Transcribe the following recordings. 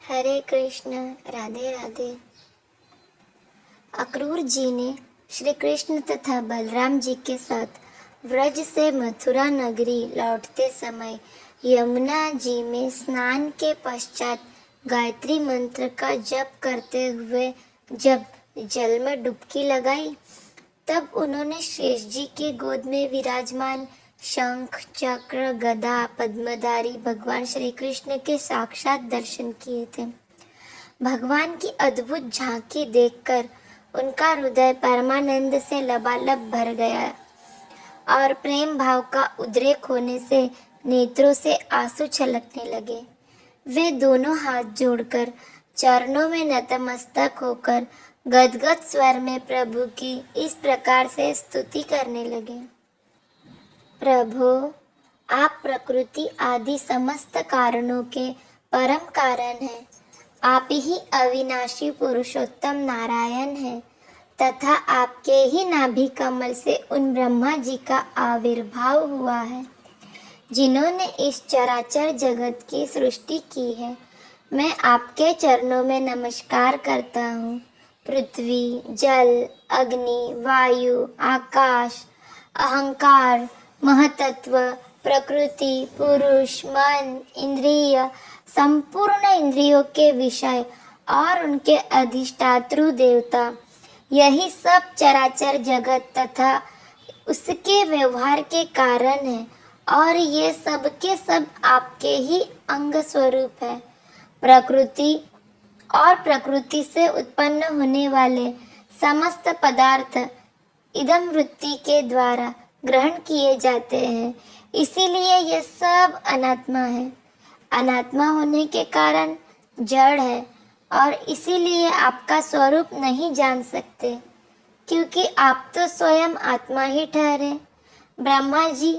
हरे कृष्ण। राधे राधे। अक्रूर जी ने श्री कृष्ण तथा बलराम जी के साथ व्रज से मथुरा नगरी लौटते समय यमुना जी में स्नान के पश्चात गायत्री मंत्र का जप करते हुए जब जल में डुबकी लगाई, तब उन्होंने शेष जी के गोद में विराजमान शंख चक्र गदा पद्मधारी भगवान श्री कृष्ण के साक्षात दर्शन किए थे। भगवान की अद्भुत झांकी देखकर उनका हृदय परमानंद से लबालब भर गया और प्रेम भाव का उद्रेक होने से नेत्रों से आंसू छलकने लगे। वे दोनों हाथ जोड़कर चरणों में नतमस्तक होकर गदगद स्वर में प्रभु की इस प्रकार से स्तुति करने लगे। प्रभु, आप प्रकृति आदि समस्त कारणों के परम कारण हैं। आप ही अविनाशी पुरुषोत्तम नारायण हैं तथा आपके ही नाभि कमल से उन ब्रह्मा जी का आविर्भाव हुआ है जिन्होंने इस चराचर जगत की सृष्टि की है। मैं आपके चरणों में नमस्कार करता हूँ। पृथ्वी, जल, अग्नि, वायु, आकाश, अहंकार, महतत्व, प्रकृति, पुरुष, मन, इंद्रिय, संपूर्ण इंद्रियों के विषय और उनके अधिष्ठातृ देवता, यही सब चराचर जगत तथा उसके व्यवहार के कारण है और ये सब के सब आपके ही अंग स्वरूप है। प्रकृति और प्रकृति से उत्पन्न होने वाले समस्त पदार्थ इदम वृत्ति के द्वारा ग्रहण किए जाते हैं, इसीलिए ये सब अनात्मा है। अनात्मा होने के कारण जड़ है और इसीलिए आपका स्वरूप नहीं जान सकते, क्योंकि आप तो स्वयं आत्मा ही ठहरे। ब्रह्मा जी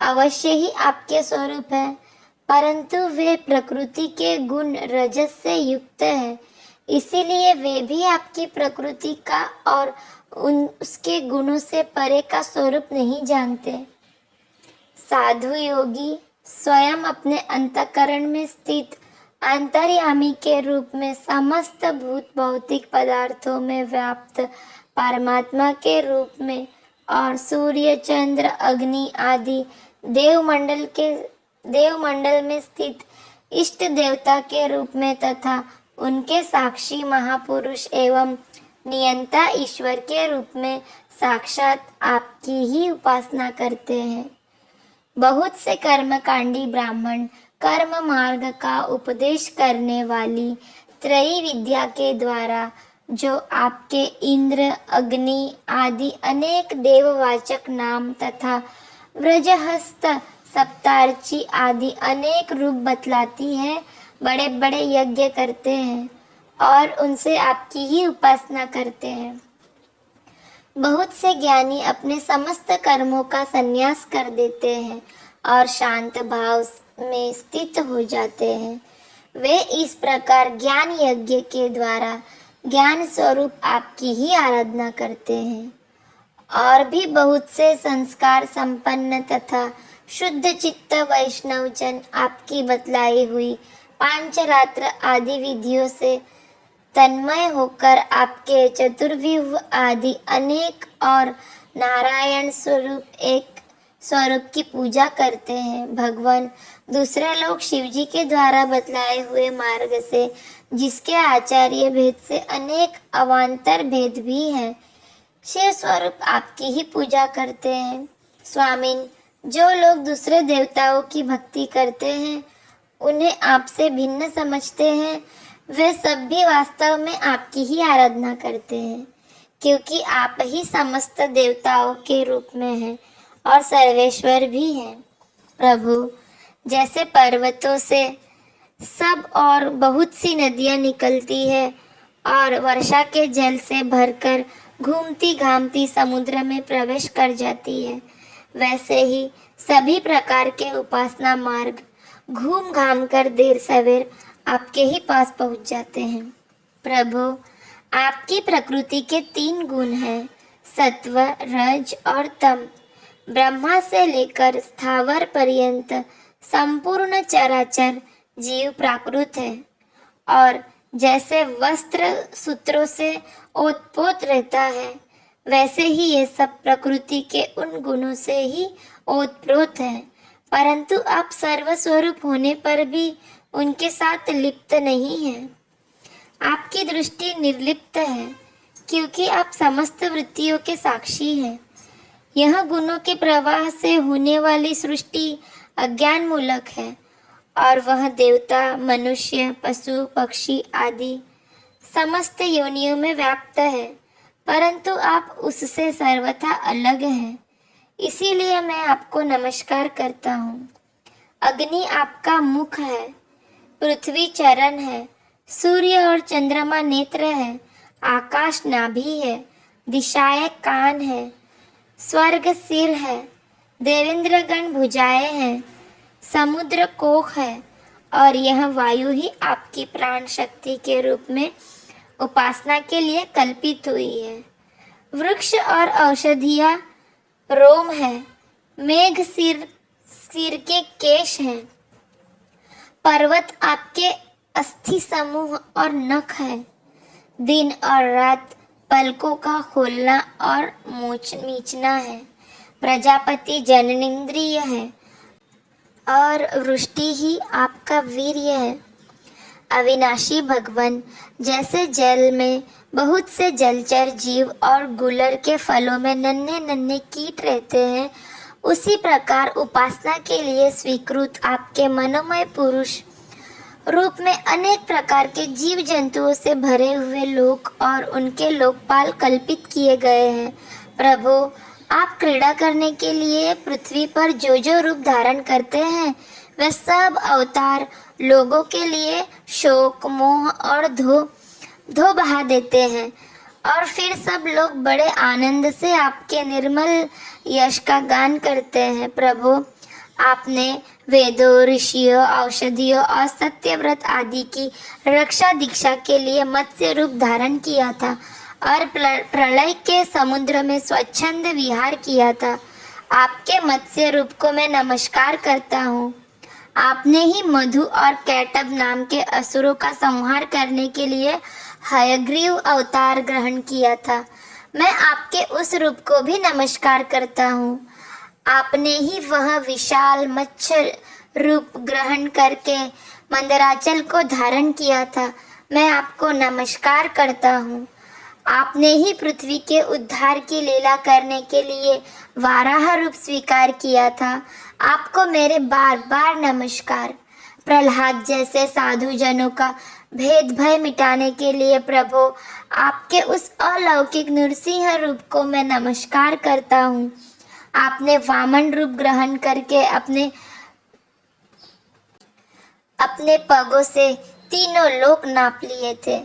अवश्य ही आपके स्वरूप है, परंतु वे प्रकृति के गुण रजस से युक्त है, इसीलिए वे भी आपकी प्रकृति का और उसके गुणों से परे का स्वरूप नहीं जानते। साधु योगी स्वयं अपने अंतःकरण में स्थित अंतर्यामी के रूप में समस्त भूत भौतिक पदार्थों में व्याप्त परमात्मा के रूप में और सूर्य चंद्र अग्नि आदि देवमंडल में स्थित इष्ट देवता के रूप में तथा उनके साक्षी महापुरुष एवं नियंता ईश्वर के रूप में साक्षात आपकी ही उपासना करते हैं। बहुत से कर्मकांडी ब्राह्मण कर्म मार्ग का उपदेश करने वाली त्रयी विद्या के द्वारा जो आपके इंद्र अग्नि आदि अनेक देववाचक नाम तथा व्रजहस्त सप्तार्ची आदि अनेक रूप बतलाती है, बड़े बड़े यज्ञ करते हैं और उनसे आपकी ही उपासना करते हैं। बहुत से ज्ञानी अपने समस्त कर्मों का संन्यास कर देते हैं और शांत भाव में स्थित हो जाते हैं। वे इस प्रकार ज्ञान यज्ञ के द्वारा ज्ञान स्वरूप आपकी ही आराधना करते हैं। और भी बहुत से संस्कार संपन्न तथा शुद्ध चित्त वैष्णव जन आपकी बतलाई हुई पांचरात्र आदि विधियों से तन्मय होकर आपके चतुर्व्यूह आदि अनेक और नारायण स्वरूप एक स्वरूप की पूजा करते हैं। भगवान दूसरे लोग शिवजी के द्वारा बतलाए हुए मार्ग से, जिसके आचार्य भेद से अनेक अवान्तर भेद भी हैं, शिव स्वरूप आपकी ही पूजा करते हैं। स्वामिन, जो लोग दूसरे देवताओं की भक्ति करते हैं, उन्हें आपसे भिन्न समझते हैं, वे सब भी वास्तव में आपकी ही आराधना करते हैं, क्योंकि आप ही समस्त देवताओं के रूप में हैं और सर्वेश्वर भी हैं। प्रभु, जैसे पर्वतों से सब और बहुत सी नदियाँ निकलती है और वर्षा के जल से भरकर घूमती घामती समुद्र में प्रवेश कर जाती है, वैसे ही सभी प्रकार के उपासना मार्ग घूम घाम कर देर सवेर आपके ही पास पहुंच जाते हैं। प्रभु, आपकी प्रकृति के 3 गुण हैं, सत्व, रज और तम। ब्रह्मा से लेकर स्थावर पर्यंत संपूर्ण चराचर जीव प्राकृत है और जैसे वस्त्र सूत्रों से ओतप्रोत रहता है, वैसे ही ये सब प्रकृति के उन गुणों से ही ओतप्रोत है, परंतु आप सर्वस्वरूप होने पर भी उनके साथ लिप्त नहीं हैं। आपकी दृष्टि निर्लिप्त है, क्योंकि आप समस्त वृत्तियों के साक्षी हैं। यह गुणों के प्रवाह से होने वाली सृष्टि अज्ञान मूलक है, और वह देवता, मनुष्य, पशु, पक्षी आदि समस्त योनियों में व्याप्त है, परंतु आप उससे सर्वथा अलग हैं। इसीलिए मैं आपको नमस्कार करता हूँ। अग्नि आपका मुख है, पृथ्वी चरण है, सूर्य और चंद्रमा नेत्र है, आकाश नाभि है, दिशाएं कान है, स्वर्ग सिर है, देवेंद्रगण भुजाएं हैं, समुद्र कोख है, और यह वायु ही आपकी प्राण शक्ति के रूप में उपासना के लिए कल्पित हुई है। वृक्ष और औषधियाँ रोम है, मेघ सिर के केश हैं, पर्वत आपके अस्थि समूह और नख है, दिन और रात पलकों का खोलना और मीचना है, प्रजापति जननेंद्रिय है, और वृष्टि ही आपका वीर्य है। अविनाशी भगवान, जैसे जल में बहुत से जलचर जीव और गुलर के फलों में नन्हे नन्हे कीट रहते हैं, उसी प्रकार उपासना के लिए स्वीकृत आपके मनोमय पुरुष रूप में अनेक प्रकार के जीव जंतुओं से भरे हुए लोक और उनके लोकपाल कल्पित किए गए हैं। प्रभु, आप क्रीड़ा करने के लिए पृथ्वी पर जो जो रूप धारण करते हैं, वे सब अवतार लोगों के लिए शोक, मोह और धो बहा देते हैं, और फिर सब लोग बड़े आनंद से आपके निर्मल यश का गान करते हैं। प्रभु, आपने वेदों, ऋषियों, औषधियों और सत्यव्रत आदि की रक्षा दीक्षा के लिए मत्स्य रूप धारण किया था और प्रलय के समुद्र में स्वच्छंद विहार किया था। आपके मत्स्य रूप को मैं नमस्कार करता हूँ। आपने ही मधु और कैटब नाम के असुरों का संहार करने के लिए हयग्रीव अवतार ग्रहण किया था। मैं आपके उस रूप को भी नमस्कार करता हूँ। आपने ही वह विशाल मत्स्य रूप ग्रहण करके मंदराचल को धारण किया था। मैं आपको नमस्कार करता हूँ। आपने ही पृथ्वी के उद्धार की लीला करने के लिए वाराह रूप स्वीकार किया था। आपको मेरे बार बार नमस्कार। प्रहलाद जैसे साधु जनों का भेद भय मिटाने के लिए प्रभु, आपके उस अलौकिक नृसिंह रूप को मैं नमस्कार करता हूँ। आपने वामन रूप ग्रहण करके अपने पगों से तीनों लोक नाप लिए थे।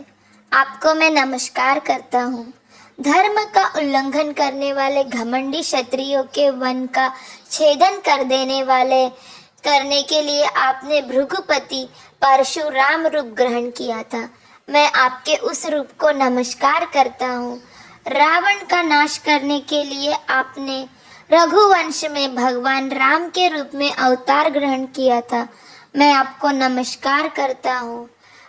आपको मैं नमस्कार करता हूँ। धर्म का उल्लंघन करने वाले घमंडी क्षत्रियों के वन का छेदन करने के लिए आपने भृगुपति परशुराम रूप ग्रहण किया था। मैं आपके उस रूप को नमस्कार करता हूँ। रावण का नाश करने के लिए आपने रघुवंश में भगवान राम के रूप में अवतार ग्रहण किया था। मैं आपको नमस्कार करता हूँ।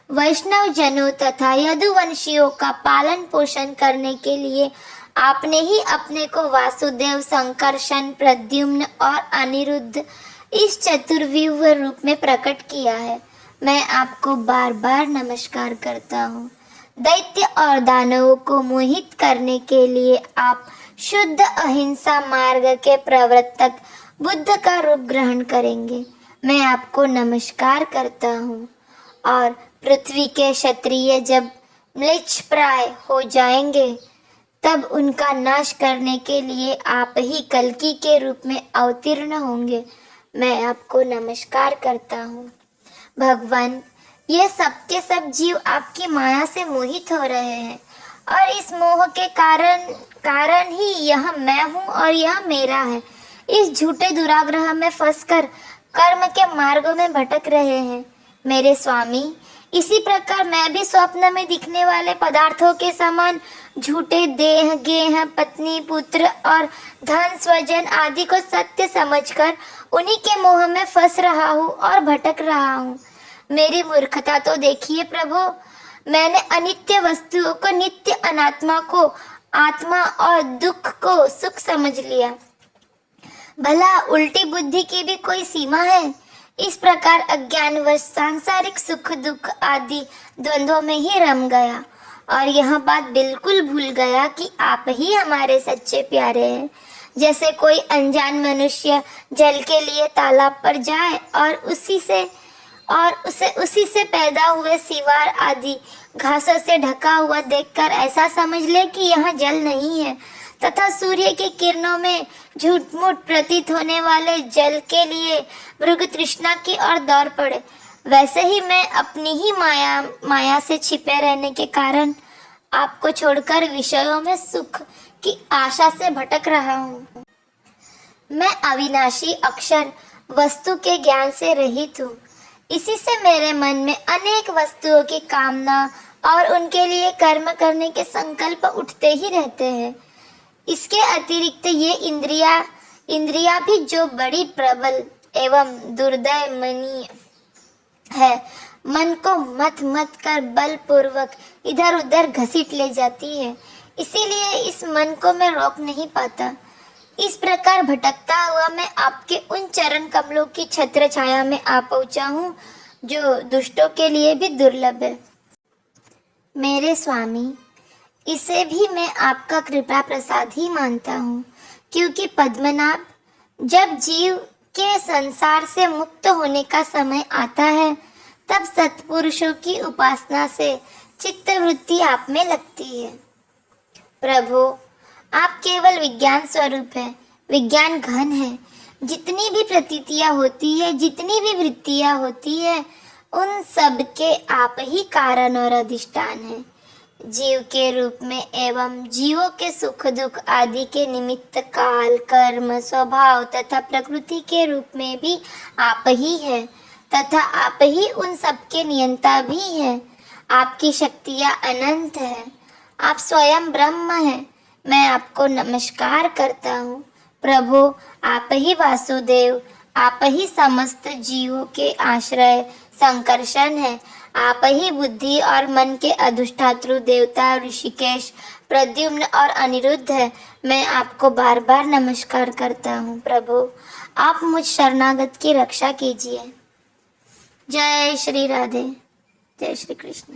वैष्णव जनों तथा यदुवंशियों का पालन पोषण करने के लिए आपने ही अपने को वासुदेव, संकर्षण, प्रद्युम्न और अनिरुद्ध इस चतुर्व्यूह रूप में प्रकट किया है। मैं आपको बार बार नमस्कार करता हूँ। दैत्य और दानवों को मोहित करने के लिए आप शुद्ध अहिंसा मार्ग के प्रवर्तक बुद्ध का रूप ग्रहण करेंगे। मैं आपको नमस्कार करता हूँ। और पृथ्वी के क्षत्रिय जब म्लेच्छप्राय हो जाएंगे, तब उनका नाश करने के लिए आप ही कल्कि के रूप में अवतीर्ण होंगे। मैं आपको नमस्कार करता हूँ। भगवान, ये सब के सब जीव आपकी माया से मोहित हो रहे हैं, और इस मोह के कारण ही यह मैं हूँ और यह मेरा है। इस झूठे दुराग्रह में फंसकर कर्म के मार्गों में भटक रहे हैं। मेरे स्वामी, इसी प्रकार मैं भी स्वप्न में दिखने वाले पदार्थों के समान झूठे देह, गेह, पत्नी, पुत्र और धन, स्वजन आदि को सत्य समझकर उन्हीं के मोह में फंस रहा हूँ और भटक रहा हूँ। मेरी मूर्खता तो देखिए प्रभु, मैंने अनित्य वस्तुओं को नित्य, अनात्मा को आत्मा और दुख को सुख समझ लिया। भला उल्टी बुद्धि की भी कोई सीमा है? इस प्रकार अज्ञानवश सांसारिक सुख दुख आदि द्वंद्वों में ही रम गया और यह बात बिल्कुल भूल गया कि आप ही हमारे सच्चे प्यारे हैं। जैसे कोई अनजान मनुष्य जल के लिए तालाब पर जाए और उसी से पैदा हुए सिवार आदि घासों से ढका हुआ देखकर ऐसा समझ ले कि यहाँ जल नहीं है, तथा सूर्य की किरणों में झूठ-मूठ प्रतीत होने वाले जल के लिए मृग तृष्णा की ओर दौड़ पड़े, वैसे ही मैं अपनी ही माया से छिपे रहने के कारण आपको छोड़कर विषयों में सुख की आशा से भटक रहा हूँ। मैं अविनाशी अक्षर वस्तु के ज्ञान से रहित हूँ। इसी से मेरे मन में अनेक वस्तुओं की कामना और उनके लिए कर्म करने के संकल्प उठते ही रहते हैं। इसके अतिरिक्त ये इंद्रिया भी जो बड़ी प्रबल एवं दुर्दयनीय है, मन को मत कर बलपूर्वक इधर उधर घसीट ले जाती है। इसीलिए इस मन को मैं रोक नहीं पाता। इस प्रकार भटकता हुआ मैं आपके उन चरण कमलों की छत्र छाया में आ पहुंचा हूँ, जो दुष्टों के लिए भी दुर्लभ है। मेरे स्वामी, इसे भी मैं आपका कृपा प्रसाद ही मानता हूँ, क्योंकि पद्मनाभ, जब जीव के संसार से मुक्त होने का समय आता है, तब सत्पुरुषों की उपासना से चित्तवृत्ति आप में लगती है। प्रभु, आप केवल विज्ञान स्वरूप है, विज्ञान घन है। जितनी भी प्रतीतियां होती है, जितनी भी वृत्तियां होती है, उन सब के आप ही कारण और अधिष्ठान है। जीव के रूप में एवं जीवों के सुख दुख आदि के निमित्त काल, कर्म, स्वभाव तथा प्रकृति के रूप में भी आप ही है, तथा आप ही उन सब के नियंता भी है। आपकी शक्तियाँ अनंत है। आप स्वयं ब्रह्म हैं। मैं आपको नमस्कार करता हूँ। प्रभु, आप ही वासुदेव, आप ही समस्त जीवों के आश्रय संकर्षण है। आप ही बुद्धि और मन के अधिष्ठातृ देवता ऋषिकेश, प्रद्युम्न और अनिरुद्ध है। मैं आपको बार बार नमस्कार करता हूँ। प्रभु, आप मुझ शरणागत की रक्षा कीजिए। जय श्री राधे, जय श्री कृष्ण।